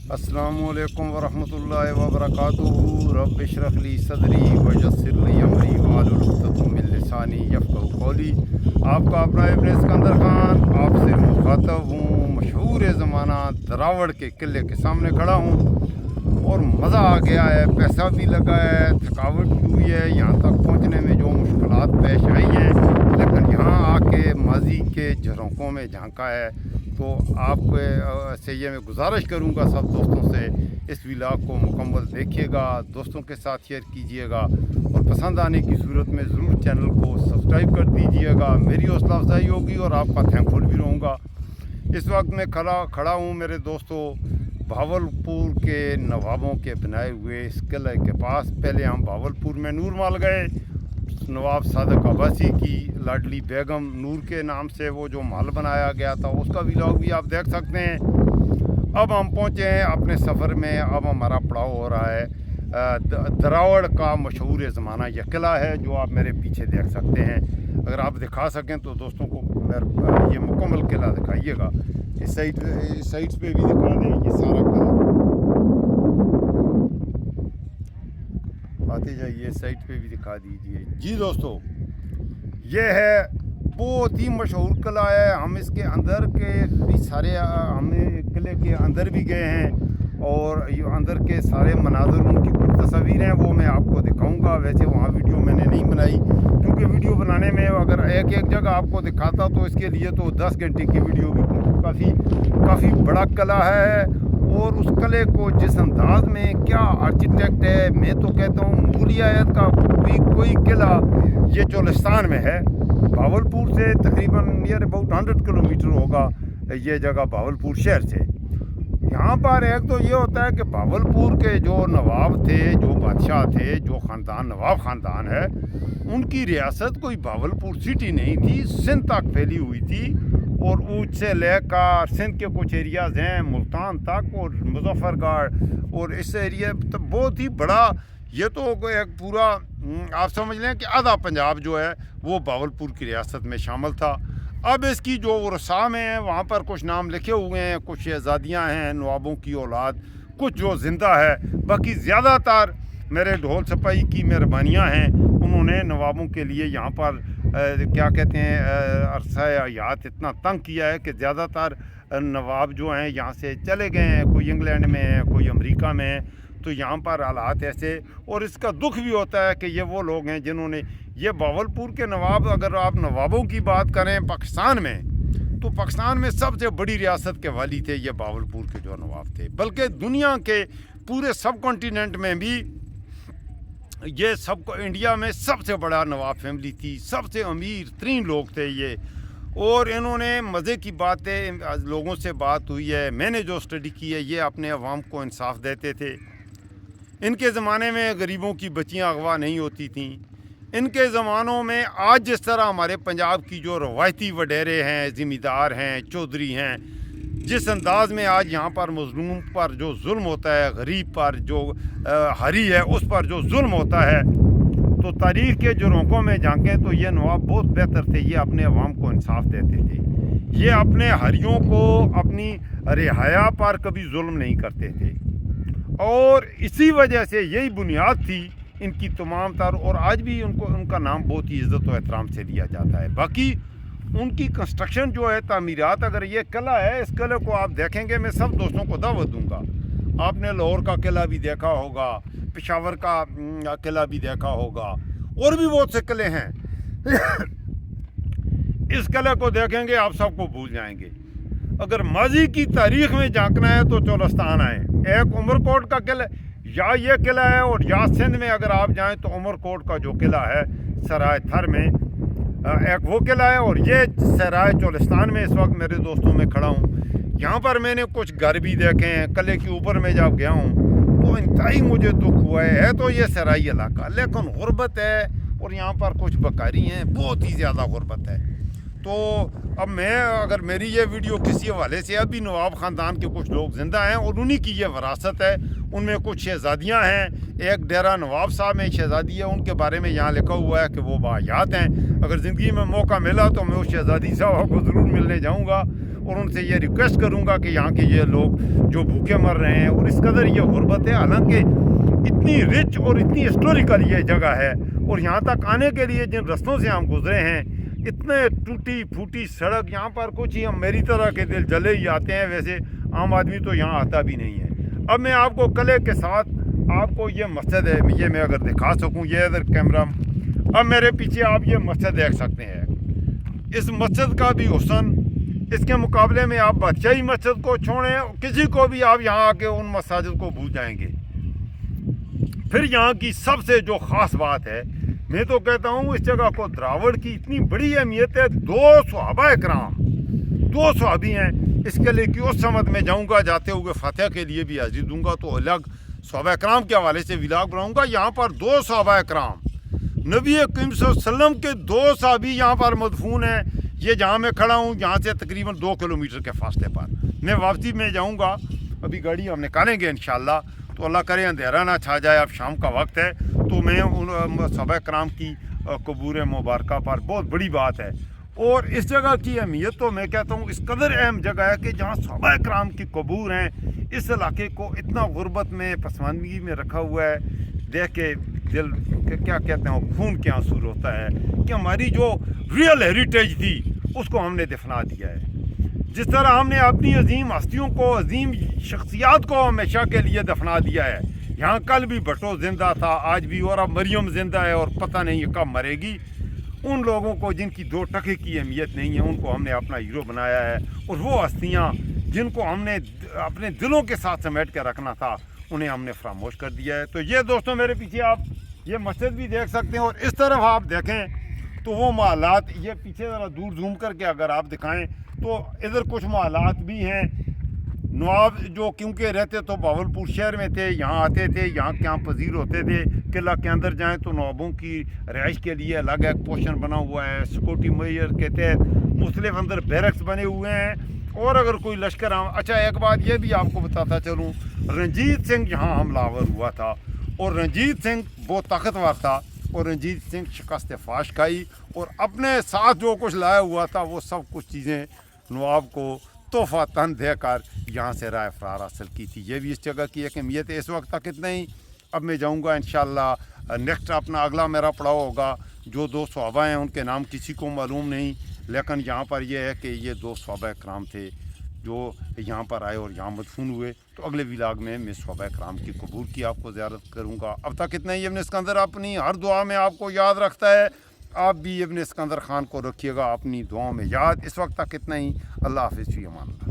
अस्सलामुअलैकुम वरहमतुल्लाहि वबरकातुहू। रब्ब इश्रह ली सदरी वयस्सिर ली अमरी वाहलुल उक़दतम मिन लिसानी यफ़क़हू क़ौली। आपका अपना इब्न सिकंदर खान आपसे मुखातब हूँ। मशहूर ज़माना दरावड़ के किले के सामने खड़ा हूँ और मज़ा आ गया है, पैसा भी लगा है, थकावट भी हुई है। यहाँ तक पहुँचने में जो मुश्किलात पेश आई हैं, लेकिन यहाँ आके माजी के झरोकों में झांका है। तो आप से ये मैं गुजारिश करूँगा सब दोस्तों से, इस व्लॉग को मुकम्मल देखिएगा, दोस्तों के साथ शेयर कीजिएगा और पसंद आने की सूरत में ज़रूर चैनल को सब्सक्राइब कर दीजिएगा। मेरी हौसला अफजाई होगी और आपका थैंकफुल भी रहूँगा। इस वक्त मैं खड़ा हूँ मेरे दोस्तों भावलपुर के नवाबों के बनाए हुए इस किले के पास। पहले हम भावलपुर में नूरमहल गए, नवाब सादक अब्बासी की लाडली बेगम नूर के नाम से वो जो महल बनाया गया था, उसका व्लॉग भी आप देख सकते हैं। अब हम पहुँचे हैं अपने सफ़र में। अब हमारा पड़ाव हो रहा है दरावड़ का मशहूर ज़माना यह किला है जो आप मेरे पीछे देख सकते हैं। अगर आप दिखा सकें तो दोस्तों को ये मुकम्मल किला दिखाइएगा। इस साइड्स पे भी दिखा दें ये सारा किला। आते जाइए, साइड पे भी दिखा दीजिए। जी दोस्तों, ये है बहुत ही मशहूर किला है। हम इसके अंदर के भी सारे हमने किले के अंदर भी गए हैं और ये अंदर के सारे मनाज़र, उनकी कुछ तस्वीरें हैं वो मैं आपको दिखाऊंगा। वैसे वहाँ वीडियो मैंने नहीं बनाई क्योंकि वीडियो बनाने में अगर एक जगह आपको दिखाता तो इसके लिए तो 10 घंटे की वीडियो भी, काफ़ी बड़ा किला है। और उस किले को जिस अंदाज में क्या आर्किटेक्ट है, मैं तो कहता हूँ मूलियात का भी कोई किला ये चोलिस्तान में है। भावलपुर से तकरीबन नियर अबाउट 100 किलोमीटर होगा ये जगह भावलपुर शहर से। यहाँ पर एक तो ये होता है कि भावलपुर के जो नवाब थे, जो बादशाह थे, जो ख़ानदान नवाब ख़ानदान है, उनकी रियासत कोई भावलपुर सिटी नहीं थी, सिंध तक फैली हुई थी। और ऊँच से लेकर सिंध के कुछ एरियाज़ हैं मुल्तान तक और मुजफ्फरगढ़, और इस एरिया तो बहुत ही बड़ा, ये तो एक पूरा आप समझ लें कि आधा पंजाब जो है वो भावलपुर की रियासत में शामिल था। अब इसकी जो रसाम है वहाँ पर कुछ नाम लिखे हुए हैं, कुछ शहज़ादियाँ हैं नवाबों की औलाद, कुछ जो ज़िंदा है, बाकी ज़्यादातर मेरे ढोल छपाई की मेहरबानियाँ हैं। उन्होंने नवाबों के लिए यहाँ पर क्या कहते हैं अरसा हयात इतना तंग किया है कि ज़्यादातर नवाब जो हैं यहाँ से चले गए हैं, कोई इंग्लैंड में है, कोई अमेरिका में है। तो यहाँ पर हालात ऐसे, और इसका दुख भी होता है कि ये वो लोग हैं जिन्होंने ये भावलपुर के नवाब, अगर आप नवाबों की बात करें पाकिस्तान में, तो पाकिस्तान में सबसे बड़ी रियासत के वाली थे ये भावलपुर के जो नवाब थे। बल्कि दुनिया के पूरे सब कॉन्टिनेंट में भी ये सबको, इंडिया में सबसे बड़ा नवाब फैमिली थी, सबसे अमीर तरीन लोग थे ये। और इन्होंने मज़े की बातें, लोगों से बात हुई है, मैंने जो स्टडी की है, ये अपने अवाम को इंसाफ देते थे। इनके ज़माने में गरीबों की बच्चियां अगवा नहीं होती थीं। इनके ज़मानों में आज जिस तरह हमारे पंजाब की जो रवायती वडेरे हैं, ज़मींदार हैं, चौधरी हैं, जिस अंदाज़ में आज यहाँ पर मज़लूम पर जो जुल्म होता है, गरीब पर जो हरी है उस पर जो जुल्म होता है, तो तारीख़ के झरोकों में झांकें तो ये नवाब बहुत बेहतर थे। ये अपने अवाम को इंसाफ देते थे। ये अपने हरियों को अपनी रिहाया पर कभी जुल्म नहीं करते थे। और इसी वजह से यही बुनियाद थी इनकी तमाम तर, और आज भी उनका नाम बहुत ही इज़्ज़त और एहतराम से लिया जाता है। बाकी उनकी कंस्ट्रक्शन जो है, तामीरात, अगर ये किला है, इस किले को आप देखेंगे, मैं सब दोस्तों को दावत दूंगा। आपने लाहौर का किला भी देखा होगा, पेशावर का किला भी देखा होगा, और भी बहुत से किले हैं। इस किले को देखेंगे आप सबको भूल जाएंगे। अगर माजी की तारीख में झांकना है तो चोलिस्तान आए। एक उमरकोट का किला, या ये किला है, और या सिंध में अगर आप जाएं तो उमरकोट का जो किला है सराय थर में, एक वो किला है। और ये सराय चोलिस्तान में इस वक्त मेरे दोस्तों में खड़ा हूँ। यहाँ पर मैंने कुछ घर भी देखे हैं। किले के ऊपर में जब गया हूँ तो इंतहाई मुझे दुख हुआ है तो ये सराई इलाका, लेकिन गुर्बत है और यहाँ पर कुछ बकारी हैं, बहुत ही ज़्यादा गुर्बत है। तो अब मैं, अगर मेरी ये वीडियो किसी हवाले से, अभी नवाब ख़ानदान के कुछ लोग ज़िंदा हैं और उन्हीं की ये वरासत है। उनमें कुछ शहज़ादियाँ हैं, एक डेरा नवाब साहब में शहज़ादी है, उनके बारे में यहाँ लिखा हुआ है कि वो बाहयात हैं। अगर ज़िंदगी में मौका मिला तो मैं उस शहज़ादी साहब को ज़रूर मिलने जाऊँगा اور ان سے یہ ریکویسٹ کروں گا کہ یہاں کے یہ لوگ جو بھوکے مر رہے ہیں، اور اس قدر یہ غربت ہے، حالانکہ اتنی رچ اور اتنی ہسٹوریکل یہ جگہ ہے، اور یہاں تک آنے کے لیے جن رستوں سے ہم گزرے ہیں، اتنے ٹوٹی پھوٹی سڑک، یہاں پر کچھ ہی ہم میری طرح کے دل جلے ہی آتے ہیں، ویسے عام آدمی تو یہاں آتا بھی نہیں ہے۔ اب میں آپ کو قلعے کے ساتھ آپ کو یہ مسجد ہے، یہ میں اگر دکھا سکوں، یہ ادھر کیمرہ، اب میرے پیچھے آپ یہ مسجد دیکھ سکتے ہیں۔ اس مسجد کا بھی حسن، اس کے مقابلے میں آپ بادشاہی مسجد کو چھوڑیں، کسی کو بھی آپ یہاں آ کے ان مساجد کو بھول جائیں گے۔ پھر یہاں کی سب سے جو خاص بات ہے، میں تو کہتا ہوں اس جگہ کو دراوڑ کی اتنی بڑی اہمیت ہے، 2 صحابہ کرام، 2 صحابی ہیں۔ اس قلعے کی اس سمت میں جاؤں گا، جاتے ہوئے فاتحہ کے لیے بھی حاضری دوں گا، تو الگ صحابہ کرام کے حوالے سے ولاگ بناؤں گا۔ یہاں پر 2 صحابہ کرام، نبی کریم صلی اللہ علیہ وسلم کے 2 صحابی یہاں پر مدفون ہیں۔ یہ جہاں میں کھڑا ہوں، یہاں سے تقریباً 2 کلومیٹر کے فاصلے پر میں واپسی میں جاؤں گا۔ ابھی گاڑی ہم نکالیں گے انشاءاللہ، تو اللہ کرے اندھیرا نہ چھا جائے، اب شام کا وقت ہے، تو میں ان صحابہ کرام کی قبور مبارکہ پر بہت بڑی بات ہے۔ اور اس جگہ کی اہمیت تو میں کہتا ہوں اس قدر اہم جگہ ہے کہ جہاں صحابہ کرام کی قبور ہیں، اس علاقے کو اتنا غربت میں، پسماندگی میں رکھا ہوا ہے، دیکھ کے دل کیا کہتے ہیں، خون کے آنسو ہوتا ہے کہ ہماری جو ریئل ہیریٹیج تھی اس کو ہم نے دفنا دیا ہے۔ جس طرح ہم نے اپنی عظیم ہستیوں کو، عظیم شخصیات کو ہمیشہ کے لیے دفنا دیا ہے۔ یہاں کل بھی بھٹو زندہ تھا، آج بھی، اور اب مریم زندہ ہے، اور پتہ نہیں یہ کب مرے گی۔ ان لوگوں کو جن کی 2 ٹکے کی اہمیت نہیں ہے، ان کو ہم نے اپنا ہیرو بنایا ہے، اور وہ ہستیاں جن کو ہم نے اپنے دلوں کے ساتھ سمیٹ کے رکھنا تھا، انہیں ہم نے فراموش کر دیا ہے۔ تو یہ دوستوں میرے پیچھے آپ یہ مسجد بھی دیکھ سکتے ہیں، اور اس طرف آپ دیکھیں تو وہ محلات، یہ پیچھے ذرا دور زوم کر کے اگر آپ دکھائیں تو ادھر کچھ محلات بھی ہیں۔ نواب جو کیونکہ رہتے تو بہاولپور شہر میں تھے، یہاں آتے تھے، یہاں کے یہاں پذیر ہوتے تھے۔ قلعہ کے اندر جائیں تو نوابوں کی رہائش کے لیے الگ ایک پورشن بنا ہوا ہے، سیکورٹی میئر کے تحت مختلف اندر بیرکس بنے ہوئے ہیں۔ اور اگر کوئی لشکر اچھا، ایک بات یہ بھی آپ کو بتاتا چلوں، رنجیت سنگھ یہاں حملہ آور ہوا تھا، اور رنجیت سنگھ بہت طاقتور تھا، اور رنجیت سنگھ شکست فاش کھائی، اور اپنے ساتھ جو کچھ لایا ہوا تھا وہ سب کچھ چیزیں نواب کو تحفہ تن دے کر یہاں سے رائے فرار حاصل کی تھی۔ یہ بھی اس جگہ کی ایک اہمیت ہے۔ اس وقت تک اتنا ہی، اب میں جاؤں گا انشاءاللہ نیکسٹ، اپنا اگلا میرا پڑاؤ ہوگا۔ جو 2 صحابہ ہیں ان کے نام کسی کو معلوم نہیں، لیکن یہاں پر یہ ہے کہ یہ 2 صحابہ کرام تھے جو یہاں پر آئے اور یہاں مدفون ہوئے۔ تو اگلے ولاگ میں صحابہ کرام کی قبور کی آپ کو زیارت کروں گا۔ اب تک اتنا ہی۔ ابن اسکندر اپنی ہر دعا میں آپ کو یاد رکھتا ہے، آپ بھی ابن اسکندر خان کو رکھیے گا اپنی دعاؤں میں یاد۔ اس وقت تک اتنا ہی۔ اللہ حافظ، فی امان اللہ۔